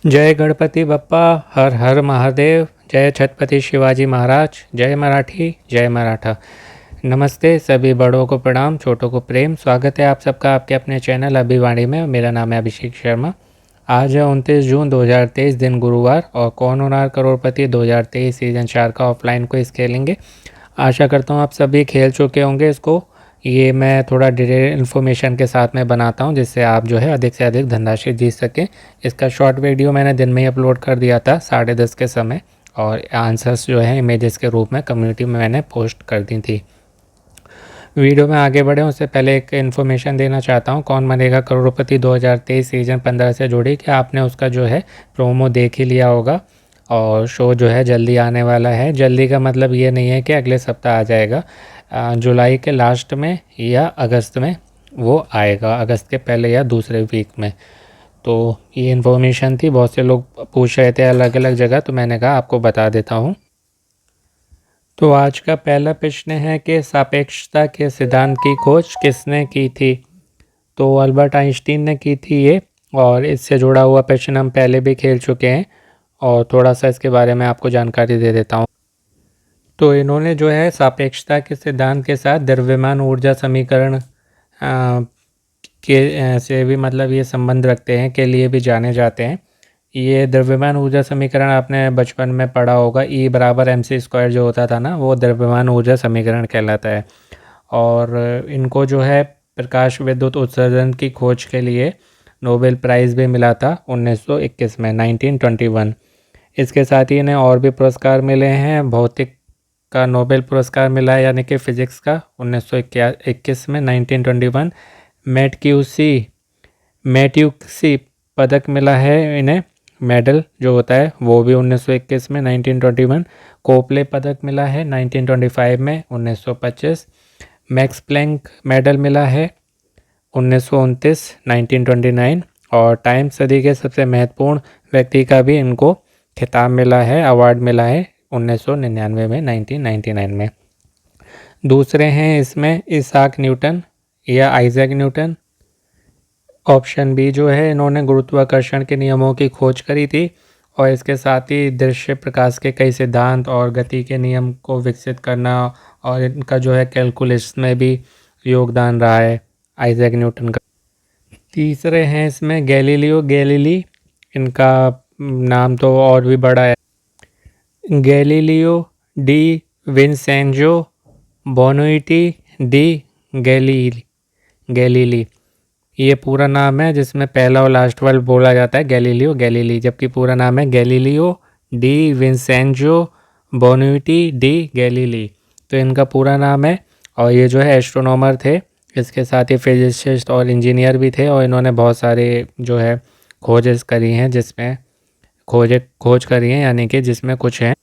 जय गणपति बप्पा। हर हर महादेव। जय छत्रपति शिवाजी महाराज। जय मराठी। जय मराठा। नमस्ते। सभी बड़ों को प्रणाम, छोटों को प्रेम। स्वागत है आप सबका आपके अपने चैनल अभिवाणी में। मेरा नाम है अभिषेक शर्मा। आज है 29 जून 2023, दिन गुरुवार, और कौन होनार करोड़पति 2023 सीजन 4 का ऑफलाइन क्विज खेलेंगे। आशा करता हूँ आप सभी खेल चुके होंगे इसको। ये मैं थोड़ा डिटेल इन्फॉर्मेशन के साथ में बनाता हूँ जिससे आप जो है अधिक से अधिक धनराशि जीत सकें। इसका शॉर्ट वीडियो मैंने दिन में ही अपलोड कर दिया था 10:30 के समय, और आंसर्स जो है इमेजेस के रूप में कम्युनिटी में मैंने पोस्ट कर दी थी। वीडियो में आगे बढ़े उससे पहले एक इन्फॉर्मेशन देना चाहता हूँ। कौन बनेगा करोड़पति 2023 सीजन 15 से जुड़ी कि आपने उसका जो है प्रोमो देख ही लिया होगा, और शो जो है जल्दी आने वाला है। जल्दी का मतलब ये नहीं है कि अगले सप्ताह आ जाएगा, जुलाई के लास्ट में या अगस्त में वो आएगा, अगस्त के पहले या दूसरे वीक में। तो ये इन्फॉर्मेशन थी, बहुत से लोग पूछ रहे थे अलग अलग जगह, तो मैंने कहा आपको बता देता हूँ। तो आज का पहला प्रश्न है कि सापेक्षता के सिद्धांत की खोज किसने की थी। तो अल्बर्ट आइंस्टीन ने की थी ये, और इससे जुड़ा हुआ प्रश्न हम पहले भी खेल चुके हैं, और थोड़ा सा इसके बारे में आपको जानकारी दे देता हूँ। तो इन्होंने जो है सापेक्षता के सिद्धांत के साथ द्रव्यमान ऊर्जा समीकरण के से भी मतलब ये संबंध रखते हैं, के लिए भी जाने जाते हैं। ये द्रव्यमान ऊर्जा समीकरण आपने बचपन में पढ़ा होगा, E बराबर mc² जो होता था ना, वो द्रव्यमान ऊर्जा समीकरण कहलाता है। और इनको जो है प्रकाश विद्युत उत्सर्जन की खोज के लिए नोबेल प्राइज़ भी मिला था 1921 में, 1921। इसके साथ ही इन्हें और भी पुरस्कार मिले हैं। भौतिक का नोबेल पुरस्कार मिला है, यानी कि फिजिक्स का 1921 में, 1921। मैट्यूसी पदक मिला है इन्हें, मेडल जो होता है वो भी 1921 में, 1921। कोपले पदक मिला है 1925 में, 1925। मैक्स प्लैंक मेडल मिला है 1929, 1929। और टाइम सदी के सबसे महत्वपूर्ण व्यक्ति का भी इनको खिताब मिला है, अवार्ड मिला है 1999 में, 1999 में। दूसरे हैं इसमें इसाक न्यूटन या आइजैक न्यूटन। ऑप्शन बी जो है, इन्होंने गुरुत्वाकर्षण के नियमों की खोज करी थी, और इसके साथ ही दृश्य प्रकाश के कई सिद्धांत और गति के नियम को विकसित करना, और इनका जो है कैलकुलस में भी योगदान रहा है आइजैक न्यूटन का। तीसरे हैं इसमें गैलीलियो गैलीली। इनका नाम तो और भी बड़ा है, Galileo di Vincenzo Bonaiuti de Galilei. Galilei ये पूरा नाम है, जिसमें पहला और लास्ट वर्ड बोला जाता है गैलीलियो गैलीली, जबकि पूरा नाम है Galileo di Vincenzo Bonaiuti de Galilei. तो इनका पूरा नाम है, और ये जो है एस्ट्रोनॉमर थे, इसके साथ ही फिजिसिस्ट और इंजीनियर भी थे, और इन्होंने बहुत सारे जो है खोजें करी हैं, जिसमें खोज करी हैं, यानी कि जिसमें कुछ हैं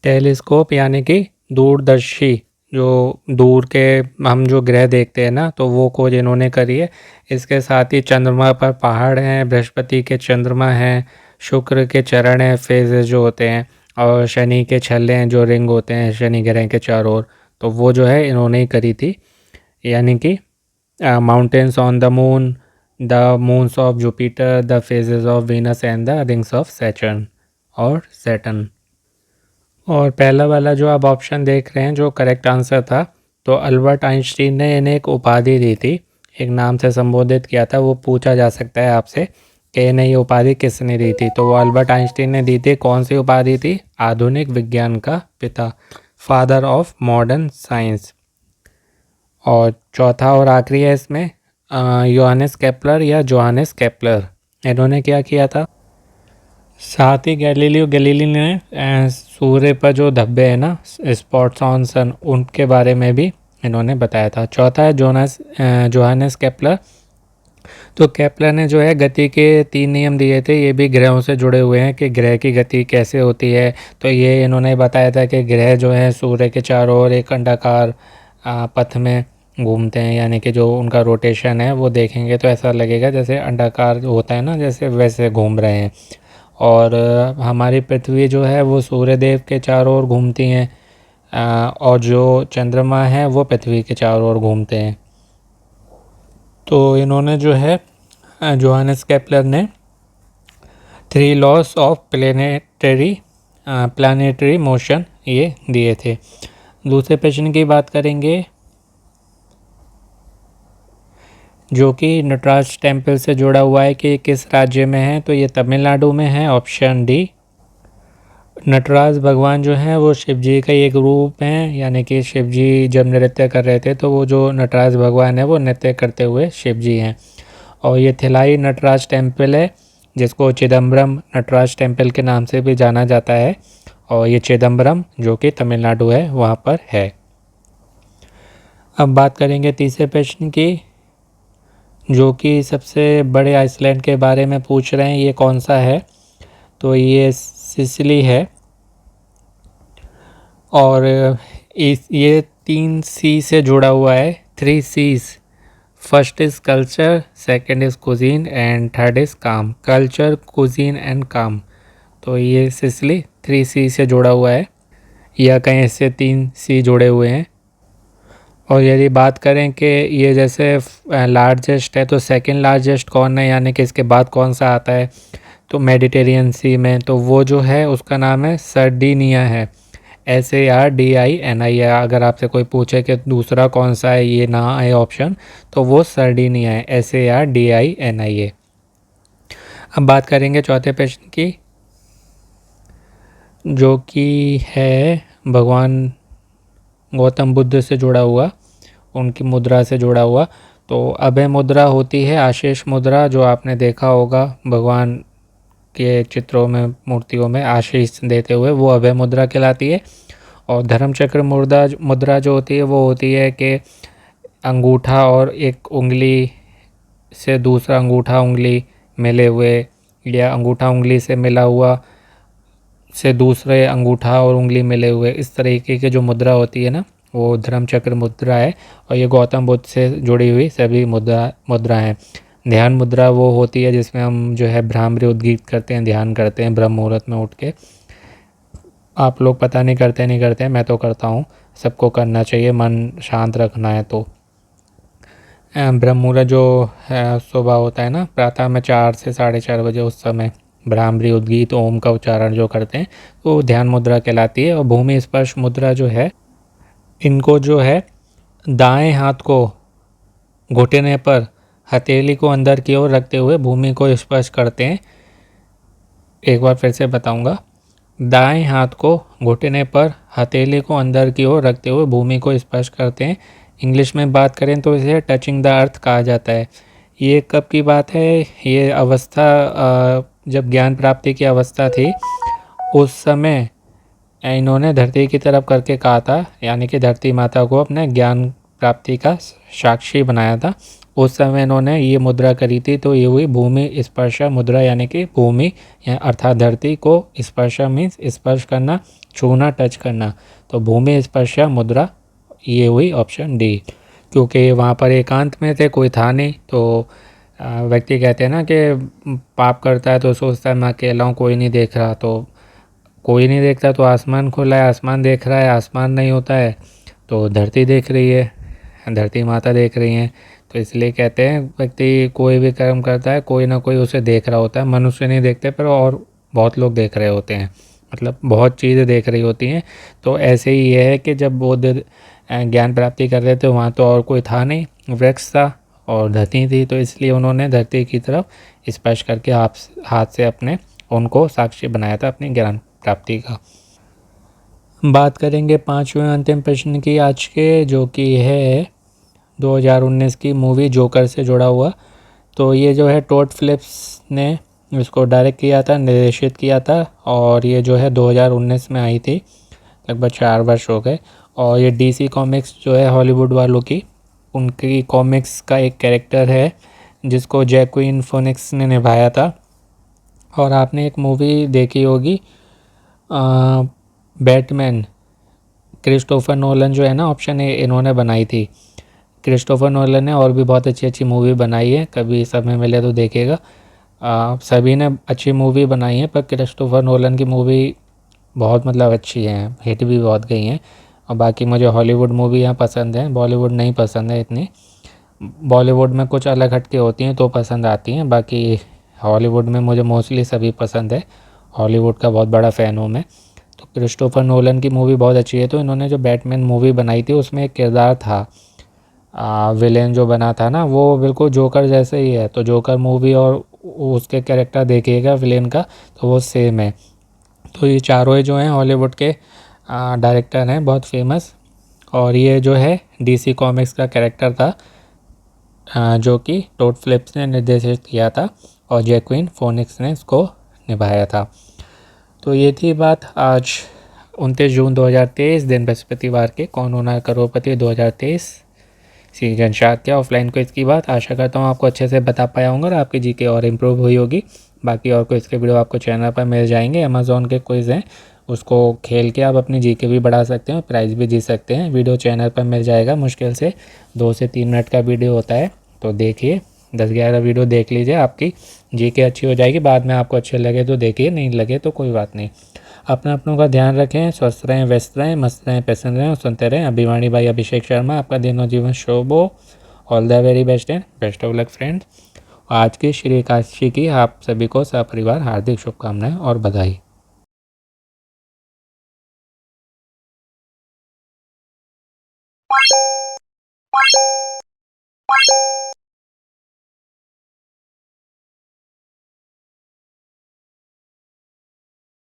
टेलीस्कोप, यानी कि दूरदर्शी, जो दूर के हम जो ग्रह देखते हैं ना, तो वो खोज इन्होंने करी है। इसके साथ ही चंद्रमा पर पहाड़ हैं, बृहस्पति के चंद्रमा हैं, शुक्र के चरण हैं, फेजेस जो होते हैं, और शनि के छल्ले हैं जो रिंग होते हैं शनि ग्रह के चारों ओर, तो वो जो है इन्होंने ही करी थी। यानी कि mountains on the moon, the moons of Jupiter, the phases of Venus and the rings of Saturn और सैटर्न। और पहला वाला जो आप ऑप्शन देख रहे हैं जो करेक्ट आंसर था, तो अल्बर्ट आइंस्टीन ने इन्हें एक उपाधि दी थी, एक नाम से संबोधित किया था। वो पूछा जा सकता है आपसे कि इन्हें ये उपाधि किसने दी थी, तो वो अल्बर्ट आइंस्टीन ने दी थी। कौन सी उपाधि थी? आधुनिक विज्ञान का पिता, फादर ऑफ मॉडर्न साइंस। और चौथा और आखिरी है इसमें योहानेस केपलर या जोहानेस केपलर। इन्होंने क्या किया था? साथ ही गैलीलियो गैलीली ने सूर्य पर जो धब्बे हैं ना, स्पॉट्स ऑन सन, उनके बारे में भी इन्होंने बताया था। चौथा है जोहानेस केपलर। तो केपलर ने जो है गति के 3 नियम दिए थे, ये भी ग्रहों से जुड़े हुए हैं कि ग्रह की गति कैसे होती है। तो ये इन्होंने बताया था कि ग्रह जो है सूर्य के चारों ओर एक अंडाकार पथ में घूमते हैं, यानी कि जो उनका रोटेशन है वो देखेंगे तो ऐसा लगेगा जैसे अंडाकार होता है ना, जैसे वैसे घूम रहे हैं। और हमारी पृथ्वी जो है वो सूर्य देव के चारों ओर घूमती हैं, और जो चंद्रमा है वो पृथ्वी के चारों ओर घूमते हैं। तो इन्होंने जो है जोहानेस केपलर ने 3 लॉस ऑफ प्लानिटरी मोशन ये दिए थे। दूसरे प्रश्न की बात करेंगे जो कि नटराज टेम्पल से जुड़ा हुआ है कि किस राज्य में है, तो ये तमिलनाडु में है, ऑप्शन डी। नटराज भगवान जो हैं वो शिव जी का एक रूप हैं, यानी कि शिव जी जब नृत्य कर रहे थे तो वो जो नटराज भगवान है वो नृत्य करते हुए शिव जी हैं। और ये थिलाई नटराज टेम्पल है जिसको चिदम्बरम नटराज टेम्पल के नाम से भी जाना जाता है, और ये चिदम्बरम जो कि तमिलनाडु है वहाँ पर है। अब बात करेंगे तीसरे प्रश्न की, जो कि सबसे बड़े आइसलैंड के बारे में पूछ रहे हैं, ये कौन सा है, तो ये सिसिली है। और ये 3 सी से जुड़ा हुआ है, 3 Cs. First is culture, second is cuisine and third is काम। कल्चर, कुजीन एंड काम, तो ये सिसिली 3 सी से जुड़ा हुआ है, या कहीं इससे 3 सी जुड़े हुए हैं। और यदि बात करें कि ये जैसे लार्जेस्ट है तो सेकंड लार्जेस्ट कौन है, यानी कि इसके बाद कौन सा आता है, तो मेडिटेरियन सी में तो वो जो है उसका नाम है सर्डिनिया है, SARDINI है। अगर आपसे कोई पूछे कि दूसरा कौन सा है, ये ना आए ऑप्शन, तो वो सर्डिनिया है, SARDINI है। अब बात करेंगे चौथे प्रश्न की, जो कि है भगवान गौतम बुद्ध से जुड़ा हुआ, उनकी मुद्रा से जुड़ा हुआ। तो अभय मुद्रा होती है आशीष मुद्रा, जो आपने देखा होगा भगवान के चित्रों में, मूर्तियों में आशीष देते हुए, वो अभय मुद्रा कहलाती है। और धर्मचक्र मुद्रा जो होती है वो होती है कि अंगूठा और एक उंगली से दूसरा अंगूठा उंगली मिले हुए, या अंगूठा उंगली से मिला हुआ से दूसरे अंगूठा और उंगली मिले हुए, इस तरीके की जो मुद्रा होती है ना, वो धर्मचक्र मुद्रा है। और ये गौतम बुद्ध से जुड़ी हुई सभी मुद्रा हैं। ध्यान मुद्रा वो होती है जिसमें हम जो है भ्रामरी उद्गीत करते हैं, ध्यान करते हैं ब्रह्म मुहूर्त में उठ के। आप लोग पता नहीं करते, मैं तो करता हूँ, सबको करना चाहिए, मन शांत रखना है तो। ब्रह्म मुहूर्त जो सुबह होता है ना, प्रातः में 4 से 4:30 बजे, उस समय भ्रामरी उद्गीत ओम का उच्चारण जो करते हैं वो ध्यान मुद्रा कहलाती है। और भूमि स्पर्श मुद्रा जो है, इनको जो है दाएं हाथ को घुटने पर हथेली को अंदर की ओर रखते हुए भूमि को स्पर्श करते हैं। एक बार फिर से बताऊंगा, दाएं हाथ को घुटने पर हथेली को अंदर की ओर रखते हुए भूमि को स्पर्श करते हैं। इंग्लिश में बात करें तो इसे टचिंग द अर्थ कहा जाता है। ये कब की बात है, ये अवस्था जब ज्ञान प्राप्ति की अवस्था थी उस समय इन्होंने धरती की तरफ करके कहा था, यानी कि धरती माता को अपने ज्ञान प्राप्ति का साक्षी बनाया था। उस समय इन्होंने ये मुद्रा करी थी, तो ये हुई भूमि स्पर्श मुद्रा, यानी कि भूमि या अर्थात धरती को स्पर्श मीन्स स्पर्श करना, छूना, टच करना, तो भूमि स्पर्श मुद्रा ये हुई ऑप्शन डी। क्योंकि वहाँ पर एकांत में थे, कोई था नहीं, तो व्यक्ति कहते हैं ना कि पाप करता है तो सोचता है मैं अकेला हूँ, कोई नहीं देख रहा, तो कोई नहीं देखता तो आसमान खुला है, आसमान देख रहा है, आसमान नहीं होता है तो धरती देख रही है, धरती माता देख रही हैं। तो इसलिए कहते हैं व्यक्ति कोई भी कर्म करता है कोई ना कोई उसे देख रहा होता है, मनुष्य नहीं देखते पर और बहुत लोग देख रहे होते हैं, मतलब बहुत चीज़ें देख रही होती हैं। तो ऐसे ही ये है कि जब बुद्ध ज्ञान प्राप्ति कर रहे थे वहाँ तो और कोई था नहीं, वृक्ष था और धरती थी, तो इसलिए उन्होंने धरती की तरफ स्पर्श करके हाथ से अपने उनको साक्षी बनाया था अपनी ज्ञान प्राप्ति का। बात करेंगे पांचवें अंतिम प्रश्न की आज के, जो कि है 2019 की मूवी जोकर से जुड़ा हुआ। तो ये जो है टॉड फिलिप्स ने इसको डायरेक्ट किया था, निर्देशित किया था, और ये जो है 2019 में आई थी, लगभग 4 वर्ष हो गए। और ये DC कॉमिक्स जो है हॉलीवुड वालों की, उनकी कॉमिक्स का एक कैरेक्टर है जिसको जैक्विन फोनिक्स ने निभाया था। और आपने एक मूवी देखी होगी बैटमैन, क्रिस्टोफर नोलन जो है ना, ऑप्शन ए, इन्होंने बनाई थी। क्रिस्टोफर नोलन ने और भी बहुत अच्छी अच्छी मूवी बनाई है, कभी समय मिले तो देखेगा। सभी ने अच्छी मूवी बनाई है पर क्रिस्टोफर नोलन की मूवी बहुत मतलब अच्छी है, हिट भी बहुत गई हैं। और बाकी मुझे हॉलीवुड मूवियाँ पसंद हैं, बॉलीवुड नहीं पसंद है इतनी। बॉलीवुड में कुछ अलग हटके होती हैं तो पसंद आती हैं, बाकी हॉलीवुड में मुझे मोस्टली सभी पसंद है, हॉलीवुड का बहुत बड़ा फ़ैन हूँ मैं। तो क्रिस्टोफर नोलन की मूवी बहुत अच्छी है। तो इन्होंने जो बैटमैन मूवी बनाई थी उसमें एक किरदार था, विलेन जो बना था ना, वो बिल्कुल जोकर जैसे ही है। तो जोकर मूवी और उसके कैरेक्टर देखिएगा विलेन का, तो वो सेम है। तो ये चारों ही जो हैं हॉलीवुड के डायरेक्टर हैं, बहुत फेमस। और ये जो है डीसी कॉमिक्स का कैरेक्टर था, जो कि टोड फिलिप्स ने निर्देशित किया था और जैक्विन फोनिक्स ने इसको निभाया था। तो ये थी बात आज 29 जून 2023 दिन बृहस्पतिवार के कौन होना करोड़पति 2023 सीजन 7 के ऑफलाइन क्विज की बात। आशा करता हूँ आपको अच्छे से बता पाया होंगे और आपकी जीके और इम्प्रूव हुई होगी। बाकी और क्विज के वीडियो आपको चैनल पर मिल जाएंगे। अमेजोन के क्विज हैं, उसको खेल के आप अपनी जीके भी बढ़ा सकते हैं और प्राइज़ भी जीत सकते हैं। वीडियो चैनल पर मिल जाएगा, मुश्किल से 2 से 3 मिनट का वीडियो होता है। तो देखिए, 10-11 वीडियो देख लीजिए, आपकी जीके अच्छी हो जाएगी। बाद में आपको अच्छे लगे तो देखिए, नहीं लगे तो कोई बात नहीं। अपना अपनों का ध्यान रखें, स्वस्थ रहें, व्यस्त रहें, मस्त रहें, पसंद रहें और सुनते रहें अभिमानी भाई अभिषेक शर्मा। आपका दिन और जीवन शुभ हो। All the very best and best of luck friends. आज की श्री एकादशी की आप सभी को सपरिवार हार्दिक शुभकामनाएं और बधाई।